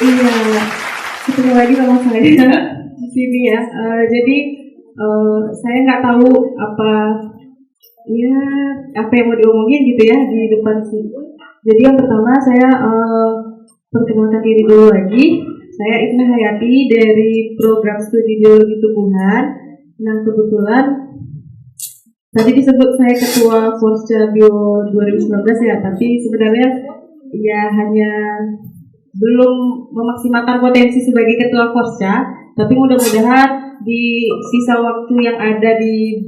Iya, ketemu lagi sama saya di sini ya. Jadi saya nggak tahu apa ya apa yang mau diomongin gitu ya di depan sini. Jadi yang pertama saya perkenalkan diri dulu lagi. Saya Ibnu Hayati dari program studi biologi tumbuhan. Nah kebetulan tadi disebut saya ketua Forsca Bio 2019 ya, tapi sebenarnya ya hanya belum memaksimalkan potensi sebagai ketua Forsca, tapi mudah-mudahan di sisa waktu yang ada di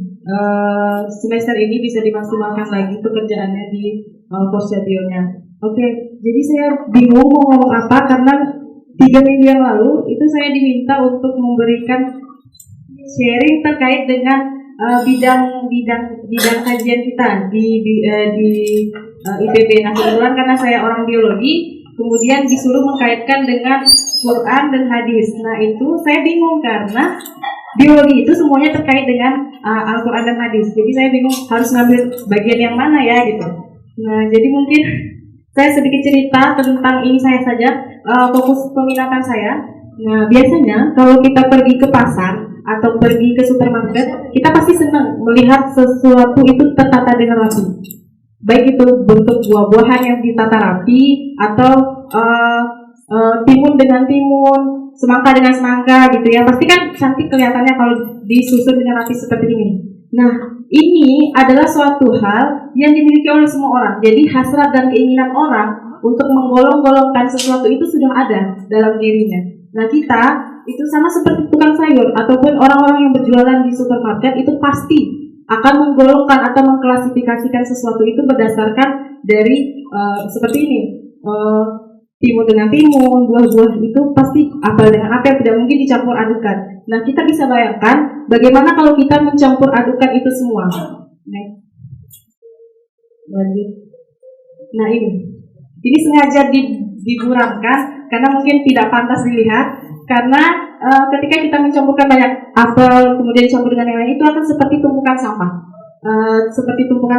semester ini bisa dimaksimalkan lagi pekerjaannya di Forsca Bio-nya. Oke, jadi saya bingung mau ngomong apa karena 3 minggu yang lalu itu saya diminta untuk memberikan sharing terkait dengan bidang kajian kita di IPB. Nah kebetulan karena saya orang biologi, kemudian disuruh mengkaitkan dengan Quran dan hadis. Nah itu saya bingung karena biologi itu semuanya terkait dengan Al-Quran dan hadis. Jadi saya bingung harus ngambil bagian yang mana ya gitu. Nah jadi mungkin saya sedikit cerita tentang ini saya saja, fokus peminatan saya. Nah biasanya kalau kita pergi ke pasar atau pergi ke supermarket, kita pasti senang melihat sesuatu itu tertata dengan rapi. Baik itu bentuk buah-buahan yang ditata rapi atau timun dengan timun, semangka dengan semangka gitu ya. Pasti kan cantik kelihatannya kalau disusun dengan rapi seperti ini. Nah, ini adalah suatu hal yang dimiliki oleh semua orang. Jadi hasrat dan keinginan orang untuk menggolong-golongkan sesuatu itu sudah ada dalam dirinya. Nah, kita itu sama seperti tukang sayur ataupun orang-orang yang berjualan di supermarket itu pasti akan menggolongkan atau mengklasifikasikan sesuatu itu berdasarkan dari seperti ini, timun dengan timun, buah-buah itu pasti apel dengan apel, tidak mungkin dicampur adukan. Nah kita bisa bayangkan bagaimana kalau kita mencampur adukan itu semua. Nah ini sengaja diburamkan karena mungkin tidak pantas dilihat. Karena ketika kita mencampurkan banyak apel kemudian dicampur dengan yang lain, itu akan seperti tumpukan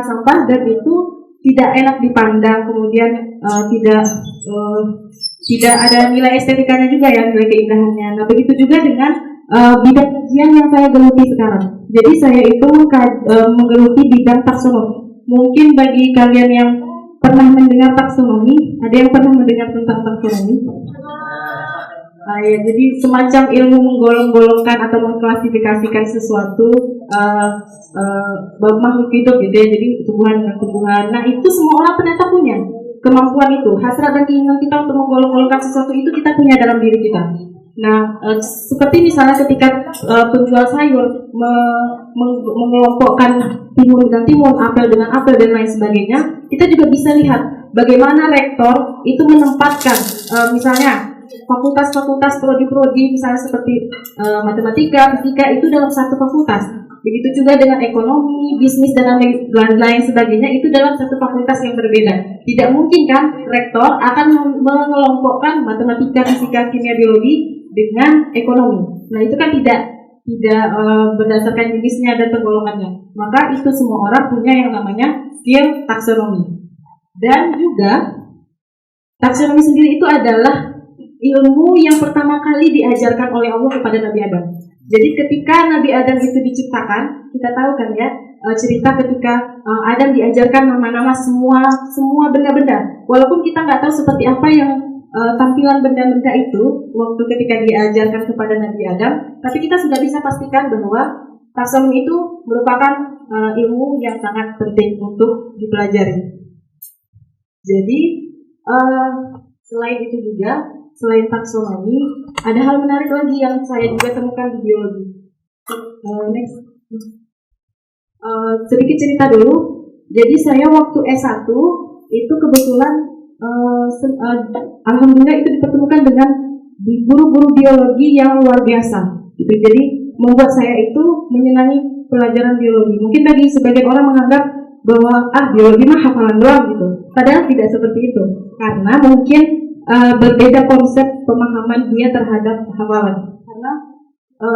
sampah, dan itu tidak enak dipandang, kemudian tidak ada nilai estetikanya juga ya, nilai keindahannya. Nah begitu juga dengan bidang kajian yang saya geluti sekarang. Jadi saya itu menggeluti bidang taksonomi. Mungkin bagi kalian yang pernah mendengar taksonomi, ada yang pernah mendengar tentang taksonomi? Ya, jadi semacam ilmu menggolong-golongkan atau mengklasifikasikan sesuatu makhluk hidup gitu ya. Jadi tumbuhan dengan tumbuhan. Nah itu semua orang ternyata punya kemampuan itu. Hasrat dan keinginan kita untuk menggolong-golongkan sesuatu itu kita punya dalam diri kita. Nah seperti misalnya ketika penjual sayur mengelompokkan timun dengan timun, apel dengan apel dan lain sebagainya, kita juga bisa lihat bagaimana rektor itu menempatkan misalnya fakultas-fakultas prodi-prodi misalnya seperti matematika, fisika itu dalam satu fakultas. Begitu juga dengan ekonomi, bisnis dan lain sebagainya itu dalam satu fakultas yang berbeda. Tidak mungkin kan rektor akan mengelompokkan matematika, fisika, kimia, biologi dengan ekonomi. Nah itu kan tidak berdasarkan jenisnya dan penggolongannya. Maka itu semua orang punya yang namanya skill taksonomi. Dan juga taksonomi sendiri itu adalah ilmu yang pertama kali diajarkan oleh Allah kepada Nabi Adam. Jadi ketika Nabi Adam itu diciptakan, kita tahu kan ya cerita ketika Adam diajarkan nama-nama semua benda-benda. Walaupun kita nggak tahu seperti apa yang tampilan benda-benda itu waktu ketika diajarkan kepada Nabi Adam, tapi kita sudah bisa pastikan bahwa taksonomi itu merupakan ilmu yang sangat penting untuk dipelajari. Jadi selain itu juga, selain taksonomi, ada hal menarik lagi yang saya juga temukan di biologi. Sedikit cerita dulu. Jadi saya waktu S1 itu kebetulan alhamdulillah itu dipertemukan dengan guru-guru biologi yang luar biasa. Gitu. Jadi membuat saya itu menyenangi pelajaran biologi. Mungkin bagi sebagian orang menganggap bahwa biologi mah hafalan doang gitu. Padahal tidak seperti itu. Karena mungkin berbeda konsep pemahaman dia terhadap hafalan. Karena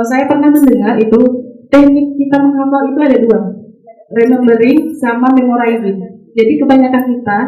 saya pernah mendengar itu teknik kita menghafal itu ada dua, remembering sama memorizing. Jadi kebanyakan kita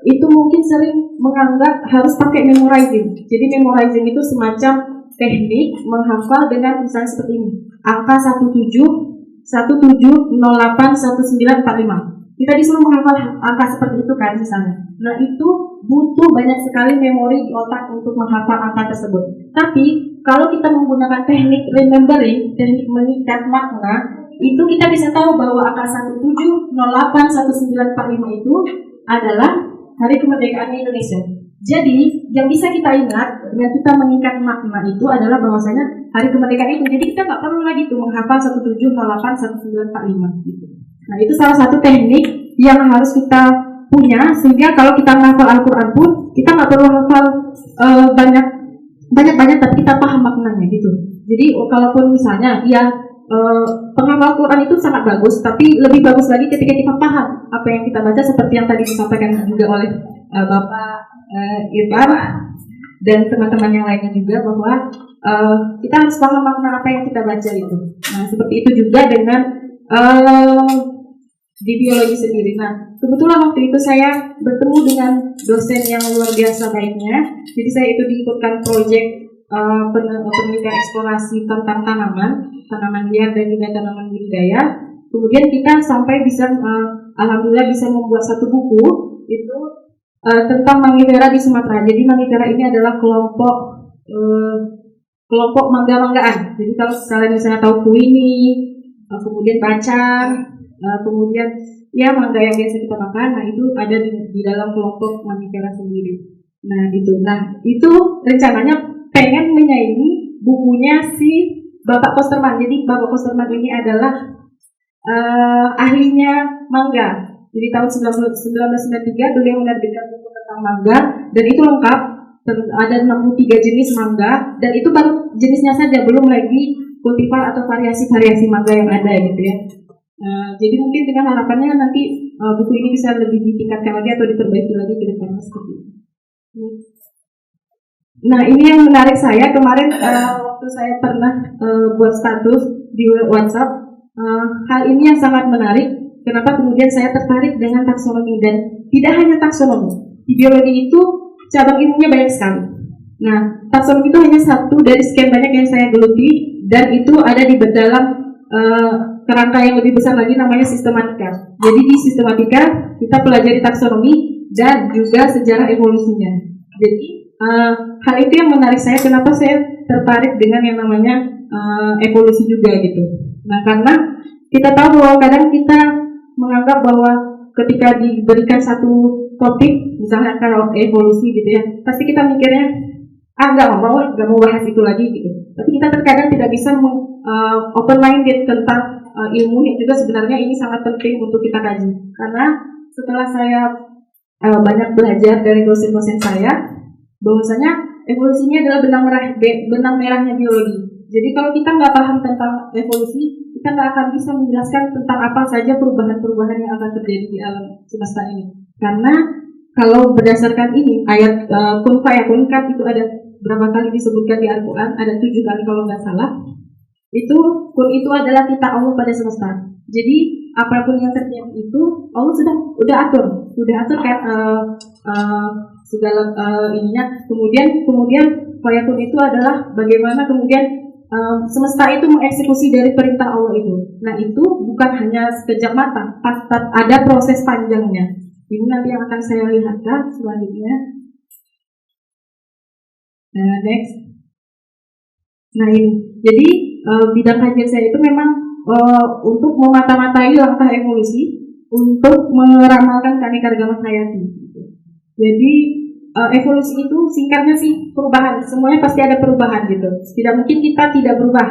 itu mungkin sering menganggap harus pakai memorizing. Jadi memorizing itu semacam teknik menghafal dengan misalnya seperti ini. Angka 17081945. Kita disuruh menghafal angka seperti itu kan misalnya. Nah itu butuh banyak sekali memori di otak untuk menghafal angka tersebut. Tapi kalau kita menggunakan teknik remembering, teknik mengikat makna, itu kita bisa tahu bahwa angka 17081945 itu adalah hari kemerdekaan Indonesia. Jadi yang bisa kita ingat dengan kita mengikat makna itu adalah bahwasanya hari kemerdekaan itu. Jadi kita nggak perlu lagi tuh menghafal 17081945 gitu. Nah itu salah satu teknik yang harus kita punya sehingga kalau kita menghafal Al-Quran pun kita nggak perlu hafal banyak tapi kita paham maknanya gitu. Jadi kalaupun misalnya penghafal Quran itu sangat bagus, tapi lebih bagus lagi ketika kita paham apa yang kita baca seperti yang tadi disampaikan juga oleh Bapak Irfan dan teman-teman yang lainnya juga bahwa kita harus paham makna apa yang kita baca itu. Nah seperti itu juga dengan di biologi sendiri. Nah, kebetulan waktu itu saya bertemu dengan dosen yang luar biasa baiknya. Jadi saya itu diikutkan proyek penelitian eksplorasi tentang tanaman liar dan juga tanaman budidaya. Kemudian kita sampai bisa, alhamdulillah bisa membuat satu buku itu tentang mangifera di Sumatera. Jadi mangifera ini adalah kelompok mangga-manggaan. Jadi kalau kalian misalnya tahu kuini, kemudian bacang, kemudian ya mangga yang biasa kita makan, nah itu ada di dalam kelompok mangifera sendiri. Nah itu rencananya pengen menyaingi bukunya si Bapak Kosterman. Jadi Bapak Kosterman ini adalah ahlinya mangga. Jadi tahun 1993 beliau menerbitkan buku tentang mangga dan itu lengkap. Ada 63 jenis mangga dan itu baru jenisnya saja, belum lagi kultivar atau variasi-variasi mangga yang ada gitu ya. Jadi mungkin dengan harapannya nanti buku ini bisa lebih ditingkatkan lagi atau diperbaiki lagi ke depannya seperti itu. Nah ini yang menarik saya kemarin waktu saya pernah buat status di WhatsApp, hal ini yang sangat menarik. Kenapa kemudian saya tertarik dengan taksonomi, dan tidak hanya taksonomi, di biologi itu cabang ilmunya banyak sekali. Nah taksonomi itu hanya satu dari sekian banyak yang saya geluti, dan itu ada di dalam kerangka yang lebih besar lagi namanya sistematika. Jadi di sistematika kita pelajari taksonomi dan juga sejarah evolusinya. Jadi hal itu yang menarik saya, kenapa saya tertarik dengan yang namanya evolusi juga gitu. Nah karena kita tahu bahwa kadang kita menganggap bahwa ketika diberikan satu topik, misalnya kalau evolusi gitu ya, pasti kita mikirnya nggak mau bahas itu lagi gitu. Tapi kita terkadang tidak bisa open minded tentang ilmu yang juga sebenarnya ini sangat penting untuk kita kaji. Karena setelah saya banyak belajar dari dosen-dosen saya, bahwasanya evolusinya adalah benang merahnya biologi. Jadi kalau kita nggak paham tentang evolusi, kita nggak akan bisa menjelaskan tentang apa saja perubahan-perubahan yang akan terjadi di alam semesta ini. Karena kalau berdasarkan ini ayat kun fayakun kan itu ada berapa kali disebutkan di Al-Quran, ada 7 kali kalau nggak salah. Itu kun itu adalah titah Allah pada semesta. Jadi apapun yang terjadi itu Allah sudah atur kan segala ininya. Kemudian fayakun itu adalah bagaimana kemudian semesta itu mengeksekusi dari perintah Allah itu. Nah itu bukan hanya sekejap mata, ada proses panjangnya. Ini nanti yang akan saya lihatkan selanjutnya. Next. Nah ini, jadi bidang kajian saya itu memang untuk memata-matai langkah evolusi untuk meramalkan keanekaragaman hayati. Jadi evolusi itu singkatnya sih perubahan, semuanya pasti ada perubahan gitu. Tidak mungkin kita tidak berubah.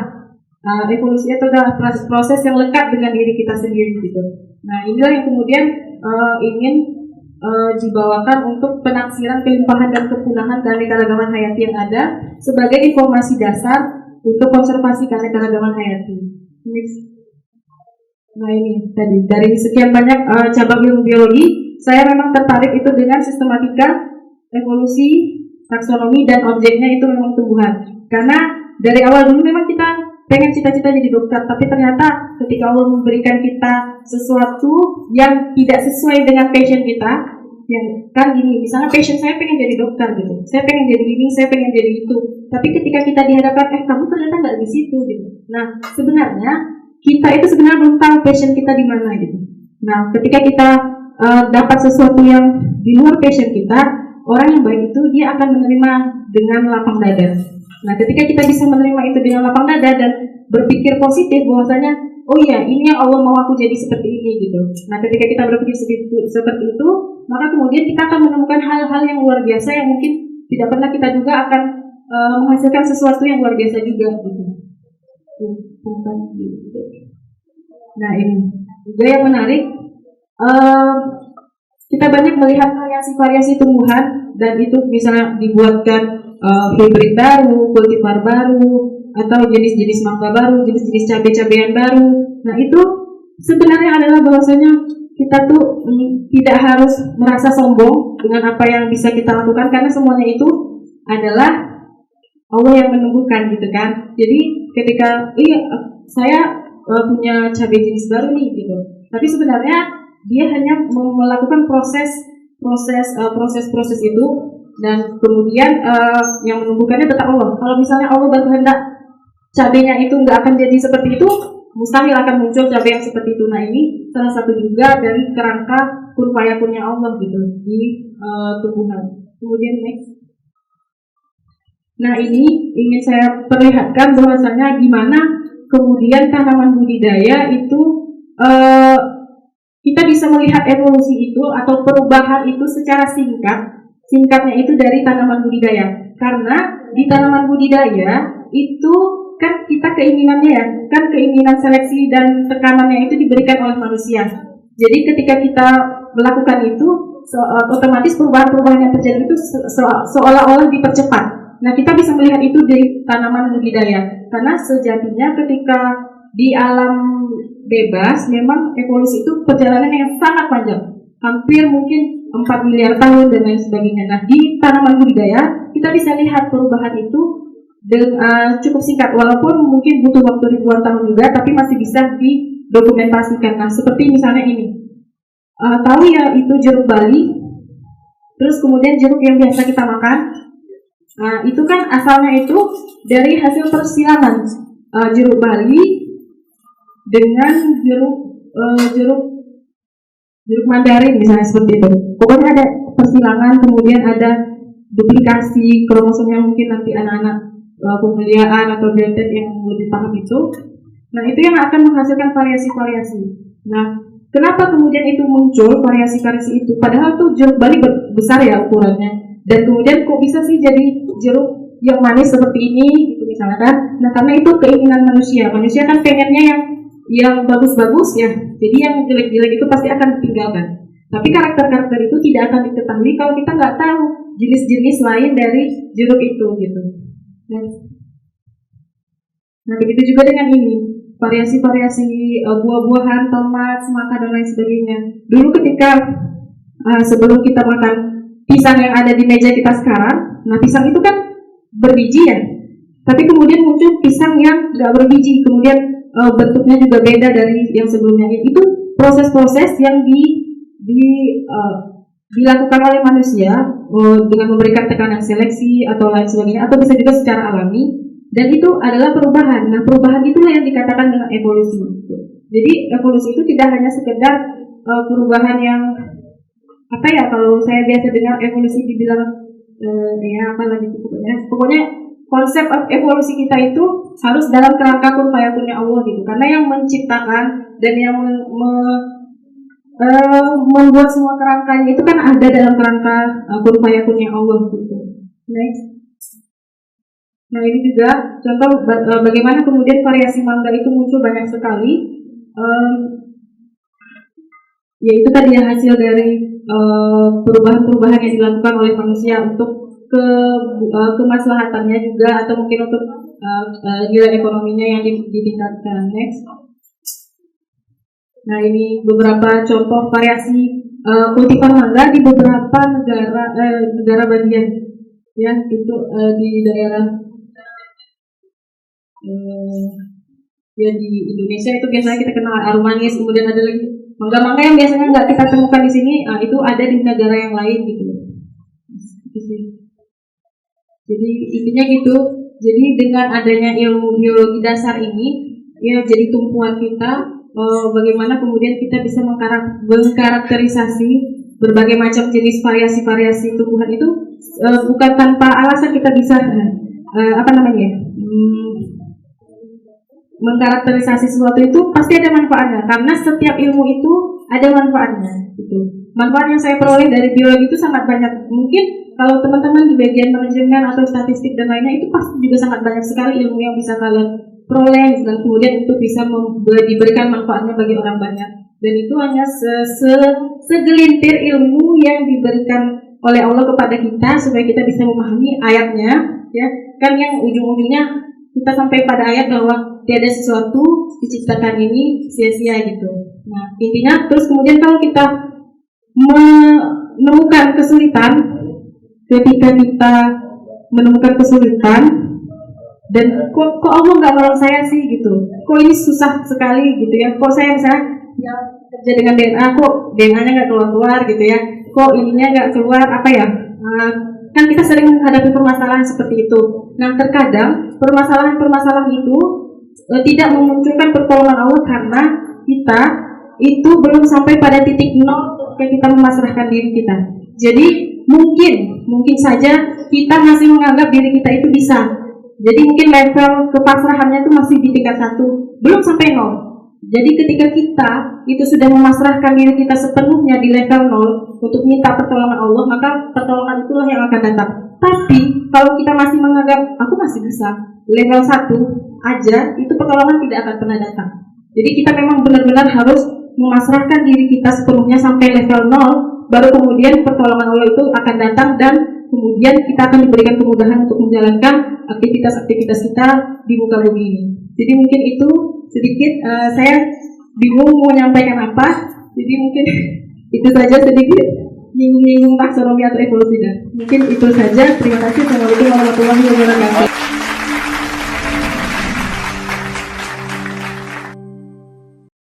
Evolusi itu adalah proses yang lekat dengan diri kita sendiri gitu. Nah inilah yang kemudian ingin dibawakan untuk penaksiran kelimpahan dan kepunahan keanekaragaman hayati yang ada sebagai informasi dasar untuk konservasi keanekaragaman hayati. Nah ini tadi dari sekian banyak cabang ilmu biologi, saya memang tertarik itu dengan sistematika, evolusi, taksonomi, dan objeknya itu memang tumbuhan. Karena dari awal dulu memang kita pengen cita-cita jadi dokter, tapi ternyata ketika Allah memberikan kita sesuatu yang tidak sesuai dengan passion kita, yang kan gini, misalnya passion saya pengen jadi dokter gitu, saya pengen jadi ini, saya pengen jadi itu, tapi ketika kita dihadapkan kamu ternyata nggak di situ gitu. Nah sebenarnya kita itu sebenarnya belum tahu passion kita di mana gitu. Nah ketika kita dapat sesuatu yang di luar passion kita, orang yang baik itu dia akan menerima dengan lapang dada. Nah ketika kita bisa menerima itu dengan lapang dada dan berpikir positif bahwasanya oh iya ini yang Allah mau aku jadi seperti ini gitu. Nah ketika kita berpikir seperti itu, maka kemudian kita akan menemukan hal-hal yang luar biasa yang mungkin tidak pernah kita duga akan menghasilkan sesuatu yang luar biasa juga gitu. Nah ini juga yang menarik, kita banyak melihat variasi-variasi tumbuhan dan itu misalnya dibuatkan hibrid baru, kultivar baru, atau jenis-jenis mangga baru, jenis-jenis cabai-cabean baru. Nah itu sebenarnya adalah bahwasanya kita tuh tidak harus merasa sombong dengan apa yang bisa kita lakukan, karena semuanya itu adalah Allah yang menumbuhkan gitu kan. Jadi ketika saya punya cabai jenis baru nih gitu, tapi sebenarnya dia hanya melakukan proses itu, dan kemudian yang menumbuhkannya tetap Allah. Kalau misalnya Allah berkehendak cabainya itu nggak akan jadi seperti itu, mustahil akan muncul cabai yang seperti itu. Nah ini salah satu juga dari kerangka kun fayakunnya Allah gitu di tumbuhan. Kemudian next. Nah ini ingin saya perlihatkan bahwasanya gimana kemudian tanaman budidaya itu kita bisa melihat evolusi itu atau perubahan itu secara singkat. Singkatnya itu dari tanaman budidaya. Karena di tanaman budidaya itu kan kita keinginannya ya, kan keinginan seleksi dan tekanannya itu diberikan oleh manusia. Jadi ketika kita melakukan itu, otomatis perubahan-perubahan yang terjadi itu seolah-olah dipercepat. Nah kita bisa melihat itu di tanaman budidaya, karena sejatinya ketika di alam bebas memang evolusi itu perjalanan yang sangat panjang, hampir mungkin 4 miliar tahun dan lain sebagainya. Nah di tanaman budidaya kita bisa lihat perubahan itu cukup singkat, walaupun mungkin butuh waktu ribuan tahun juga, tapi masih bisa didokumentasikan. Nah seperti misalnya ini, tahu ya itu jeruk Bali, terus kemudian jeruk yang biasa kita makan. Nah itu kan asalnya itu dari hasil persilangan jeruk Bali dengan jeruk Mandarin misalnya, seperti itu. Pokoknya ada persilangan, kemudian ada duplikasi kromosomnya, mungkin nanti anak-anak pemeliharaan atau biotek yang lebih paham itu. Nah itu yang akan menghasilkan variasi-variasi. Nah kenapa kemudian itu muncul variasi-variasi itu? Padahal tuh jeruk Bali besar ya ukurannya, dan kemudian kok bisa sih jadi jeruk yang manis seperti ini gitu misalnya kan. Nah karena itu keinginan manusia kan pengennya yang bagus-bagus ya, jadi yang jelek-jelek itu pasti akan ditinggalkan. Tapi karakter-karakter itu tidak akan diketahui kalau kita nggak tahu jenis-jenis lain dari jeruk itu gitu. Nah begitu juga dengan ini, variasi-variasi buah-buahan, tomat, semangka dan lain sebagainya. Dulu ketika sebelum kita makan pisang yang ada di meja kita sekarang, nah pisang itu kan berbiji ya, tapi kemudian muncul pisang yang nggak berbiji, kemudian bentuknya juga beda dari yang sebelumnya. Itu proses-proses yang dilakukan oleh manusia dengan memberikan tekanan seleksi atau lain sebagainya, atau bisa juga secara alami, dan itu adalah perubahan. Nah perubahan itulah yang dikatakan dengan evolusi. Jadi evolusi itu tidak hanya sekedar perubahan yang apa ya, kalau saya biasa dengar evolusi dibilang ya apa lagi pokoknya konsep evolusi kita itu harus dalam kerangka kun fayakunnya Allah gitu, karena yang menciptakan dan yang membuat semua kerangkanya itu kan ada dalam kerangka kun fayakunnya Allah gitu. Next. Nah ini juga contoh bagaimana kemudian variasi mangga itu muncul banyak sekali, yaitu tadi ya hasil dari perubahan-perubahan yang dilakukan oleh manusia untuk kemaslahatannya juga, atau mungkin untuk nilai ekonominya yang ditingkatkan. Next. Nah ini beberapa contoh variasi kultivar mangga di beberapa negara bagian ya, itu di daerah ya di Indonesia itu biasanya kita kenal arum manis, kemudian ada lagi Mangga-mangga yang biasanya nggak kita temukan di sini, itu ada di negara yang lain gitu. Jadi intinya gitu. Jadi dengan adanya ilmu biologi dasar ini, ya jadi tumpuan kita, bagaimana kemudian kita bisa mengkarakterisasi berbagai macam jenis variasi-variasi tumbuhan itu, bukan tanpa alasan kita bisa mengkarakterisasi sesuatu itu pasti ada manfaatnya, karena setiap ilmu itu ada manfaatnya. Gitu. Manfaat yang saya peroleh dari biologi itu sangat banyak. Mungkin kalau teman-teman di bagian manajemen atau statistik dan lainnya itu pasti juga sangat banyak sekali ilmu yang bisa kalian peroleh dan kemudian itu bisa diberikan manfaatnya bagi orang banyak. Dan itu hanya segelintir ilmu yang diberikan oleh Allah kepada kita supaya kita bisa memahami ayatnya, ya kan, yang ujung-ujungnya kita sampai pada ayat bahwa tiada sesuatu diciptakan ini sia-sia gitu. Nah intinya terus kemudian kalau kita menemukan kesulitan, ketika kita menemukan kesulitan dan kok Allah nggak nolong saya sih gitu, kok ini susah sekali gitu ya, kok saya misalnya ya kerja dengan DNA kok DNA-nya nggak keluar gitu ya, kok ininya nggak keluar apa ya, kan kita sering menghadapi permasalahan seperti itu. Nah terkadang permasalahan itu tidak memunculkan pertolongan Allah karena kita itu belum sampai pada titik nol ketika kita memasrahkan diri kita. Jadi mungkin saja kita masih menganggap diri kita itu bisa. Jadi mungkin level kepasrahannya itu masih di tingkat 1, belum sampai 0. Jadi ketika kita itu sudah memasrahkan diri kita sepenuhnya di level 0 untuk minta pertolongan Allah, maka pertolongan itulah yang akan datang. Tapi kalau kita masih menganggap aku masih bisa, level 1 aja, itu pertolongan tidak akan pernah datang. Jadi kita memang benar-benar harus memasrahkan diri kita sepenuhnya sampai level 0, baru kemudian pertolongan Allah itu akan datang dan kemudian kita akan diberikan kemudahan untuk menjalankan aktivitas-aktivitas kita di muka bumi ini. Jadi mungkin itu sedikit, saya bingung mau menyampaikan apa, jadi mungkin itu saja sedikit nyinggung-nyinggung taksonomi atau evolusi. Mungkin itu saja. Terima kasih. Assalamualaikum warahmatullahi wabarakatuh.